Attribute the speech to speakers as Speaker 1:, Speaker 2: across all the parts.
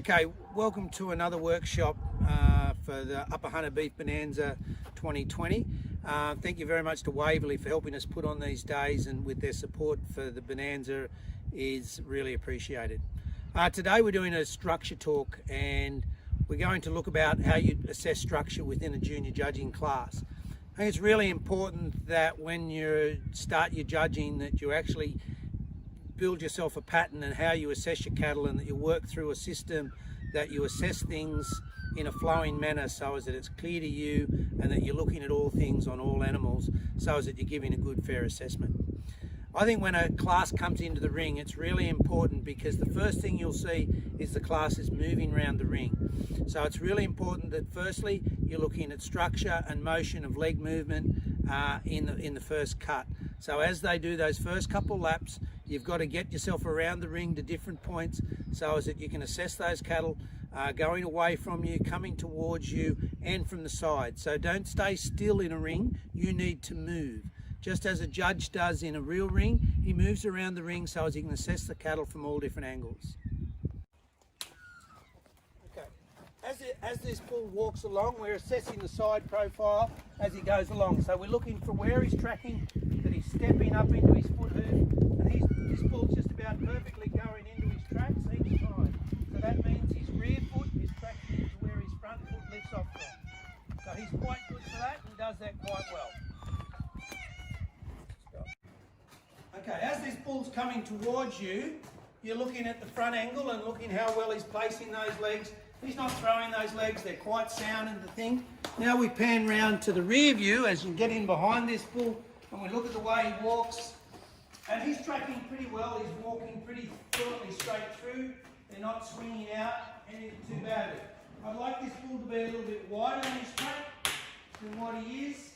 Speaker 1: Okay, welcome to another workshop for the Upper Hunter Beef Bonanza 2020. Thank you very much to Waverley for helping us put on these days, and with their support for the Bonanza is really appreciated. Today we're doing a structure talk, and we're going to look about how you assess structure within a junior judging class. I think it's really important that when you start your judging that you actually build yourself a pattern and how you assess your cattle, and that you work through a system that you assess things in a flowing manner so as that it's clear to you and that you're looking at all things on all animals so as that you're giving a good, fair assessment. I think when a class comes into the ring, it's really important because the first thing you'll see is the class is moving around the ring. So it's really important that firstly you're looking at structure and motion of leg movement in the first cut. So as they do those first couple laps, you've got to get yourself around the ring to different points so as that you can assess those cattle going away from you, coming towards you, and from the side. So don't stay still in a ring, you need to move. Just as a judge does in a real ring, he moves around the ring so as he can assess the cattle from all different angles. Okay, as this bull walks along, we're assessing the side profile as he goes along. So we're looking for where he's tracking, that he's stepping up into his foot hoof, and this bull's just about perfectly going into his tracks each time. So that means his rear foot is tracking into where his front foot lifts off from. So he's quite good for that and does that quite well. Okay, as this bull's coming towards you, you're looking at the front angle and looking how well he's placing those legs. He's not throwing those legs, they're quite sound in the thing. Now we pan round to the rear view as you get in behind this bull, and we look at the way he walks. And he's tracking pretty well, he's walking pretty firmly straight through. They're not swinging out anything too badly. I'd like this bull to be a little bit wider in his track than what he is,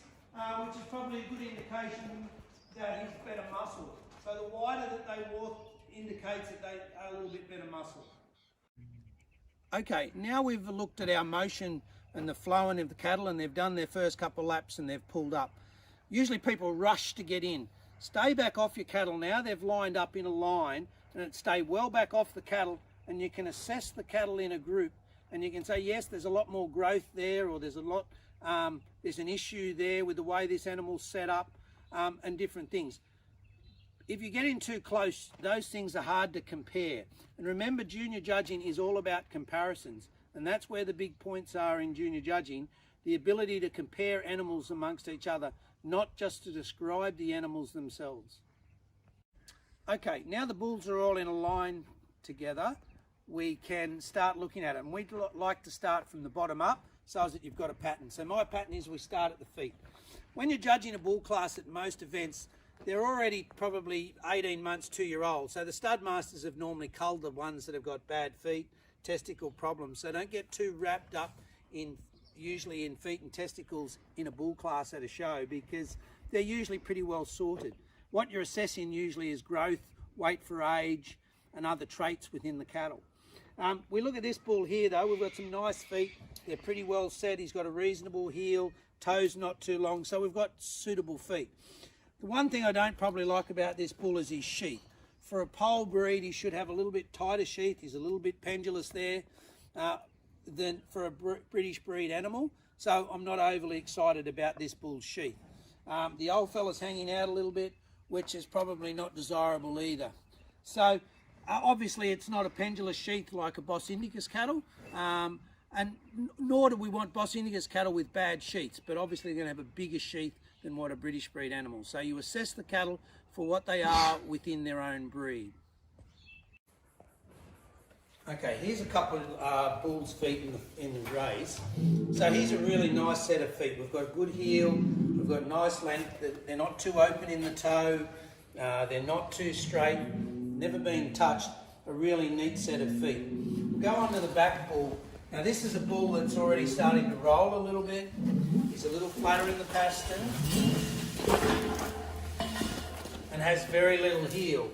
Speaker 1: which is probably a good indication that he's better muscle. So the wider that they walk indicates that they are a little bit better muscle. Okay, now we've looked at our motion and the flowing of the cattle, and they've done their first couple of laps and they've pulled up. Usually people rush to get in. Stay back off your cattle now. They've lined up in a line, and stay well back off the cattle, and you can assess the cattle in a group, and you can say, yes, there's a lot more growth there, or there's an issue there with the way this animal's set up. And different things. If you get in too close, those things are hard to compare. And remember, junior judging is all about comparisons, and that's where the big points are in junior judging, the ability to compare animals amongst each other, not just to describe the animals themselves. Okay, now the bulls are all in a line together, we can start looking at it, and we'd like to start from the bottom up so that you've got a pattern. So my pattern is we start at the feet. When you're judging a bull class at most events, they're already probably 18 months, 2-year-old. So the stud masters have normally culled the ones that have got bad feet, testicle problems. So don't get too wrapped up usually in feet and testicles in a bull class at a show, because they're usually pretty well sorted. What you're assessing usually is growth, weight for age, and other traits within the cattle. We look at this bull here though, we've got some nice feet. They're pretty well set. He's got a reasonable heel, toes not too long, so we've got suitable feet. The one thing I don't probably like about this bull is his sheath. For a pole breed, he should have a little bit tighter sheath. He's a little bit pendulous there than for a British breed animal, so I'm not overly excited about this bull's sheath. The old fella's hanging out a little bit, which is probably not desirable either. So obviously it's not a pendulous sheath like a Bos Indicus cattle, and nor do we want Bos Indicus cattle with bad sheaths, but obviously they're going to have a bigger sheath than what a British breed animal. So you assess the cattle for what they are within their own breed. Okay, here's a couple of bull's feet in the race. So here's a really nice set of feet. We've got a good heel, we've got nice length, they're not too open in the toe, they're not too straight, never been touched, a really neat set of feet. We'll go on to the back bull. Now this is a bull that's already starting to roll a little bit. He's a little flatter in the pastern and has very little heel.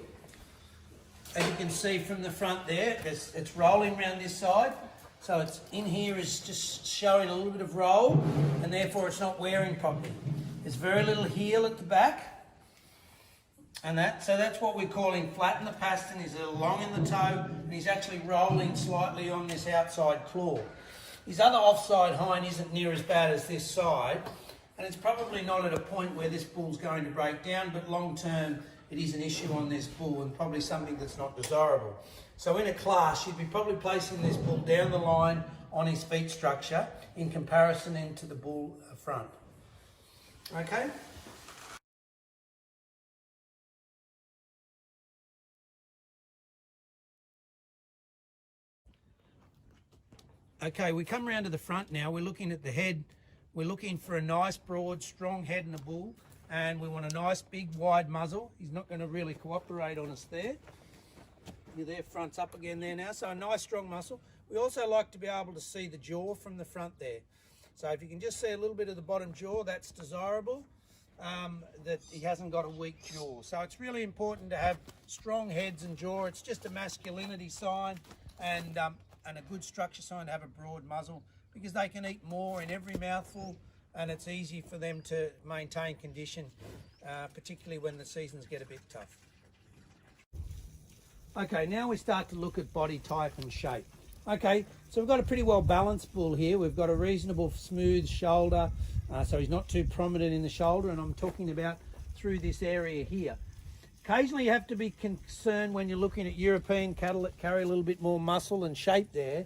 Speaker 1: As you can see from the front there, it's rolling around this side. So it's in here is just showing a little bit of roll, and therefore it's not wearing properly. There's very little heel at the back. So that's what we're calling flat in the pastern. He's a little long in the toe, and he's actually rolling slightly on this outside claw. His other offside hind isn't near as bad as this side, and it's probably not at a point where this bull's going to break down, but long term it is an issue on this bull and probably something that's not desirable. So in a class, you'd be probably placing this bull down the line on his feet structure in comparison into the bull front. Okay? Okay, we come around to the front now. We're looking at the head. We're looking for a nice, broad, strong head in a bull, and we want a nice, big, wide muzzle. He's not going to really cooperate on us there. You're there, front's up again there now, so a nice, strong muscle. We also like to be able to see the jaw from the front there. So if you can just see a little bit of the bottom jaw, that's desirable, that he hasn't got a weak jaw. So it's really important to have strong heads and jaw. It's just a masculinity sign, and a good structure sign to have a broad muzzle, because they can eat more in every mouthful, and it's easy for them to maintain condition, particularly when the seasons get a bit tough. Okay, now we start to look at body type and shape. Okay, so we've got a pretty well balanced bull here. We've got a reasonable smooth shoulder, so he's not too prominent in the shoulder, and I'm talking about through this area here. Occasionally you have to be concerned when you're looking at European cattle that carry a little bit more muscle and shape there,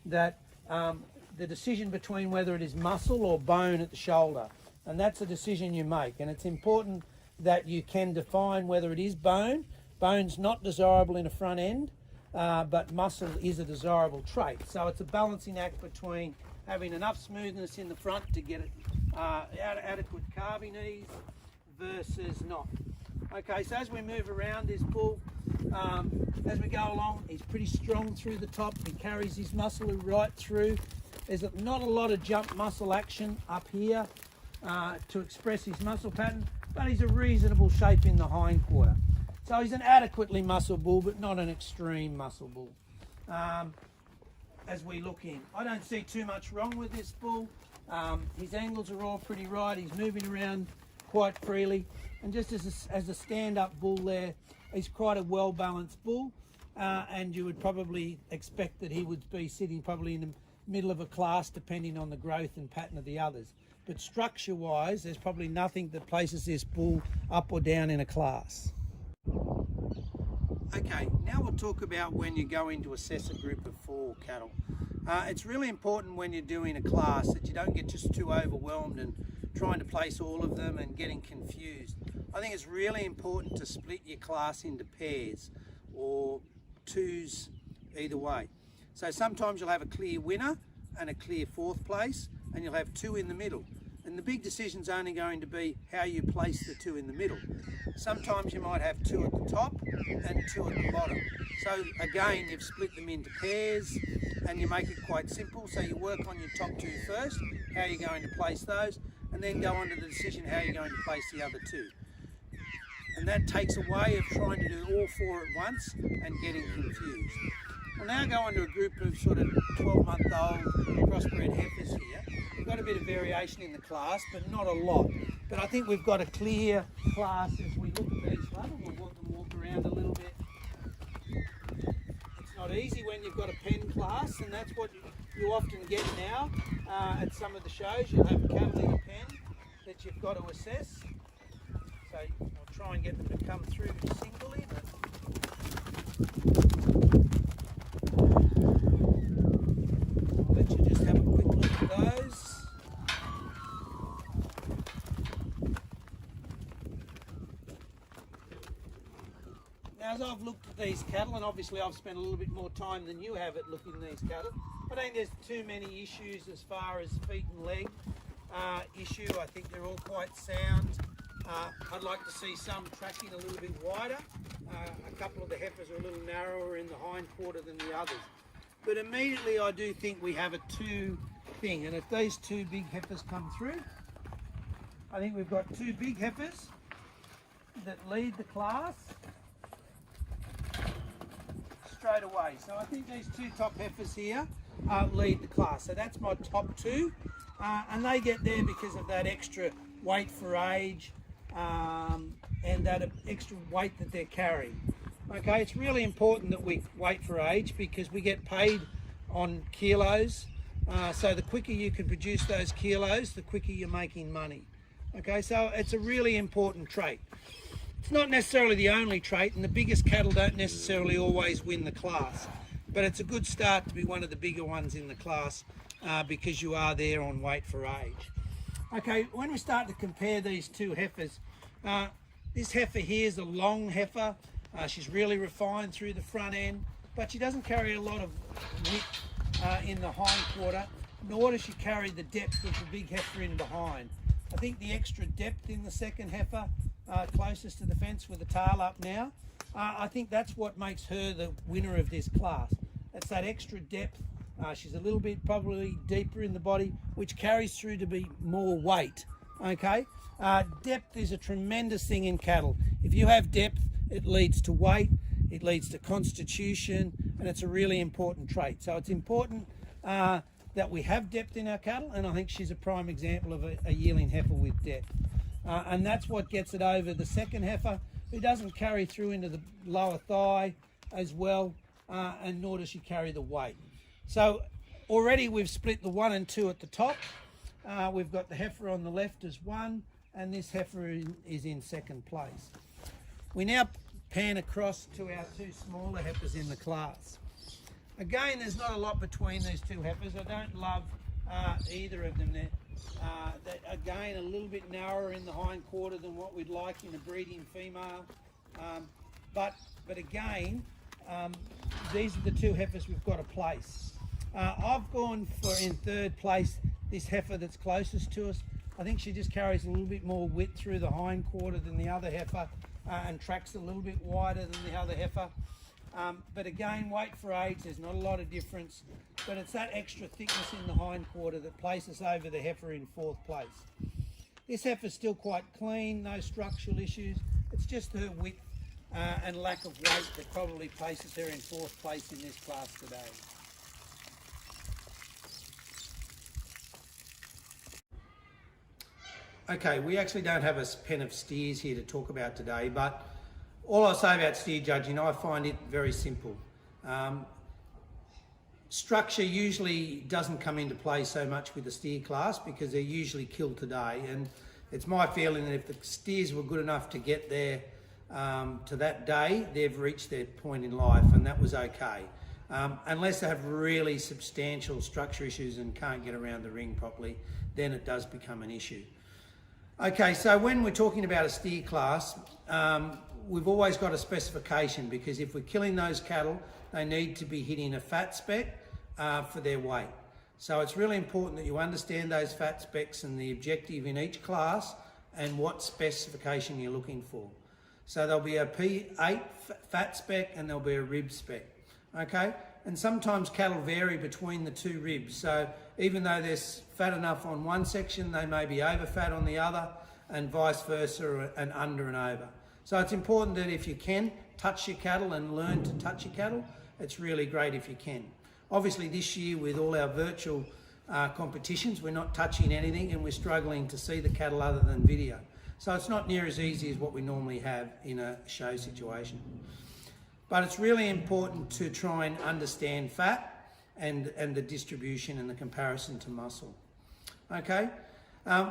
Speaker 1: that the decision between whether it is muscle or bone at the shoulder, and that's a decision you make, and it's important that you can define whether it is bone. Bone's not desirable in a front end, but muscle is a desirable trait. So it's a balancing act between having enough smoothness in the front to get it adequate calving ease versus not. Okay, so as we move around this bull, as we go along, he's pretty strong through the top. He carries his muscle right through. There's not a lot of jump muscle action up here to express his muscle pattern, but he's a reasonable shape in the hindquarter. So he's an adequately muscle bull, but not an extreme muscle bull. As we look in, I don't see too much wrong with this bull. His angles are all pretty right. He's moving around quite freely. And just as a stand-up bull there, he's quite a well-balanced bull, and you would probably expect that he would be sitting probably in the middle of a class, depending on the growth and pattern of the others. But structure-wise, there's probably nothing that places this bull up or down in a class. Okay, now we'll talk about when you're going to assess a group of 4 cattle. It's really important when you're doing a class that you don't get just too overwhelmed and trying to place all of them and getting confused. I think it's really important to split your class into pairs or twos either way. So sometimes you'll have a clear winner and a clear 4th place, and you'll have 2 in the middle. And the big decision's only going to be how you place the 2 in the middle. Sometimes you might have 2 at the top and 2 at the bottom. So again, you've split them into pairs and you make it quite simple. So you work on your top 2 first, how you're going to place those, and then go on to the decision how you're going to place the other 2. And that takes away of trying to do all 4 at once and getting confused. We'll now go on to a group of sort of 12-month-old crossbred heifers here. We've got a bit of variation in the class, but not a lot. But I think we've got a clear class as we look at these cattle. We'll let them walk around a little bit. It's not easy when you've got a pen class, and that's what you often get now at some of the shows. You'll have cattle in a pen that you've got to assess. So I'll try and get them to come through singly. I'll let you just have a quick look at those. Now, as I've looked at these cattle, and obviously I've spent a little bit more time than you have at looking at these cattle, I don't think there's too many issues as far as feet and leg issue. I think they're all quite sound. I'd like to see some tracking a little bit wider. A couple of the heifers are a little narrower in the hind quarter than the others. But immediately I do think we have a 2 thing, and if these 2 big heifers come through, I think we've got 2 big heifers that lead the class straight away. So I think these 2 top heifers here lead the class. So that's my top 2, and they get there because of that extra weight for age, and that extra weight that they're carrying. Okay, it's really important that we wait for age because we get paid on kilos. So the quicker you can produce those kilos, the quicker you're making money. Okay, so it's a really important trait. It's not necessarily the only trait, and the biggest cattle don't necessarily always win the class, but it's a good start to be one of the bigger ones in the class because you are there on weight for age. Okay, when we start to compare these two heifers, this heifer here is a long heifer. She's really refined through the front end, but she doesn't carry a lot of width in the hind quarter, nor does she carry the depth of the big heifer in behind. I think the extra depth in the second heifer, closest to the fence with the tail up now, I think that's what makes her the winner of this class. It's that extra depth. She's a little bit probably deeper in the body, which carries through to be more weight. Okay, depth is a tremendous thing in cattle. If you have depth, it leads to weight, it leads to constitution, and it's a really important trait. So it's important that we have depth in our cattle, and I think she's a prime example of a yearling heifer with depth. And that's what gets it over the second heifer, who doesn't carry through into the lower thigh as well, and nor does she carry the weight. So already we've split the 1 and 2 at the top. We've got the heifer on the left as 1, and this heifer is in second place. We now pan across to our 2 smaller heifers in the class. Again, there's not a lot between these 2 heifers. I don't love either of them. They're again a little bit narrower in the hind quarter than what we'd like in a breeding female. But again, these are the 2 heifers we've got to place. I've gone for, in third place, this heifer that's closest to us. I think she just carries a little bit more width through the hind quarter than the other heifer, and tracks a little bit wider than the other heifer. But again, weight for age, there's not a lot of difference, but it's that extra thickness in the hind quarter that places over the heifer in 4th place. This heifer's still quite clean, no structural issues. It's just her width and lack of weight that probably places her in 4th place in this class today. Okay, we actually don't have a pen of steers here to talk about today, but all I'll say about steer judging, I find it very simple. Structure usually doesn't come into play so much with the steer class because they're usually killed today, and it's my feeling that if the steers were good enough to get there to that day, they've reached their point in life, and that was okay. Unless they have really substantial structure issues and can't get around the ring properly, then it does become an issue. Okay, so when we're talking about a steer class, we've always got a specification, because if we're killing those cattle, they need to be hitting a fat spec for their weight. So it's really important that you understand those fat specs and the objective in each class and what specification you're looking for. So there'll be a P8 fat spec and there'll be a rib spec, okay? And sometimes cattle vary between the 2 ribs. So even though they're fat enough on one section, they may be over fat on the other, and vice versa, and under and over. So it's important that if you can touch your cattle and learn to touch your cattle, it's really great if you can. Obviously this year with all our virtual competitions, we're not touching anything and we're struggling to see the cattle other than video. So it's not near as easy as what we normally have in a show situation. But it's really important to try and understand fat and the distribution and the comparison to muscle. Okay,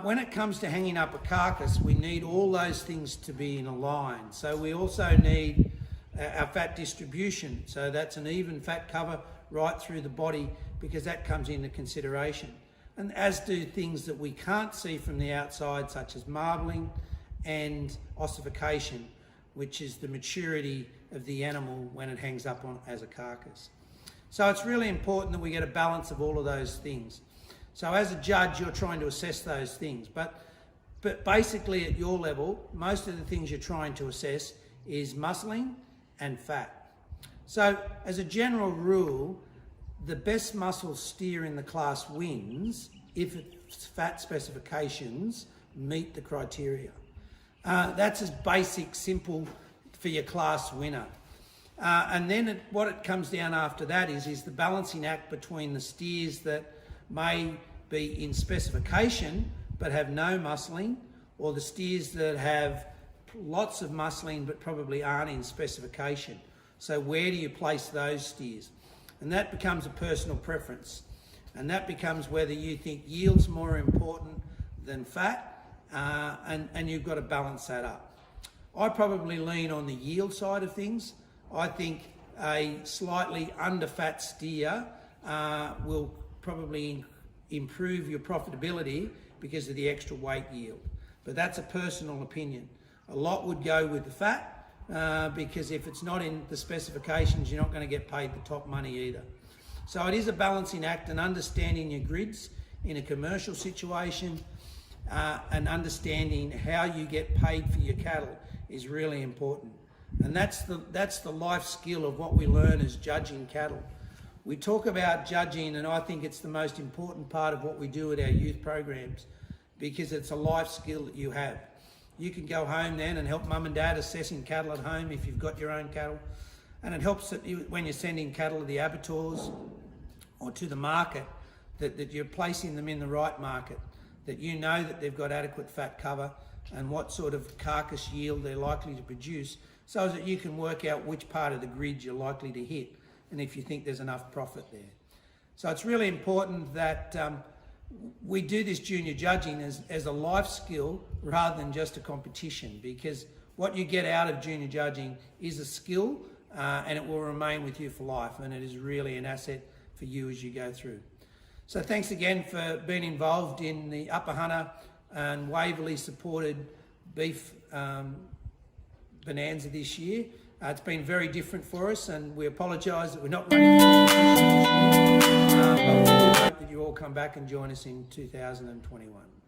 Speaker 1: when it comes to hanging up a carcass, we need all those things to be in a line. So we also need our fat distribution. So that's an even fat cover right through the body, because that comes into consideration. And as do things that we can't see from the outside, such as marbling and ossification, which is the maturity of the animal when it hangs up on as a carcass. So it's really important that we get a balance of all of those things. So as a judge, you're trying to assess those things, but basically at your level, most of the things you're trying to assess is muscling and fat. So as a general rule, the best muscle steer in the class wins if its fat specifications meet the criteria. That's as basic, simple for your class winner. And then what it comes down after that is the balancing act between the steers that may be in specification but have no muscling, or the steers that have lots of muscling but probably aren't in specification. So where do you place those steers? And that becomes a personal preference. And that becomes whether you think yield's more important than fat, and you've got to balance that up. I probably lean on the yield side of things. I think a slightly under fat steer will probably improve your profitability because of the extra weight yield. But that's a personal opinion. A lot would go with the fat because if it's not in the specifications, you're not going to get paid the top money either. So it is a balancing act, and understanding your grids in a commercial situation and understanding how you get paid for your cattle is really important. And that's the life skill of what we learn as judging cattle. We talk about judging, and I think it's the most important part of what we do at our youth programs, because it's a life skill that you have. You can go home then and help mum and dad assessing cattle at home if you've got your own cattle. And it helps that when you're sending cattle to the abattoirs or to the market, that you're placing them in the right market, that you know that they've got adequate fat cover and what sort of carcass yield they're likely to produce, so that you can work out which part of the grid you're likely to hit and if you think there's enough profit there. So it's really important that we do this junior judging as a life skill rather than just a competition, because what you get out of junior judging is a skill and it will remain with you for life, and it is really an asset for you as you go through. So thanks again for being involved in the Upper Hunter and Waverley supported beef bonanza this year. It's been very different for us, and we apologise that we're not running competition this year, but we hope that you all come back and join us in 2021.